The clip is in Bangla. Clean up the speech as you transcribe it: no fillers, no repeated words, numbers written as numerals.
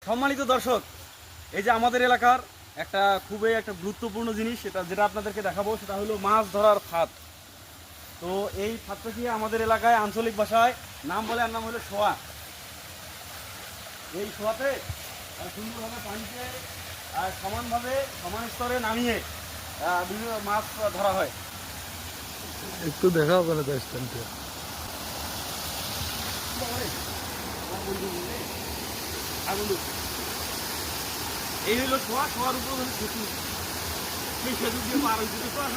সম্মানিত দর্শক, এই যে আমাদের এলাকার খুবই একটা গুরুত্বপূর্ণ জিনিস, যেটা আপনাদেরকে দেখাবো, সেটা হলো মাছ ধরার ফাঁদ। তো এই ফাঁদটাকে আমাদের এলাকায় আঞ্চলিক ভাষায় নাম বলে, আর নাম হলো শোয়া। এই শোয়াতে সুন্দরভাবে পানিতে সমানভাবে সমান স্তরে নামিয়ে বিভিন্ন মাছ ধরা হয়। একটু দেখাও কেন তো স্ট্যান্ডটা। এই হলো শোয়া, শোয়ার উপর হলো সেতু। সেই সেতু দিয়ে পার হয়েছে তো শোয়া।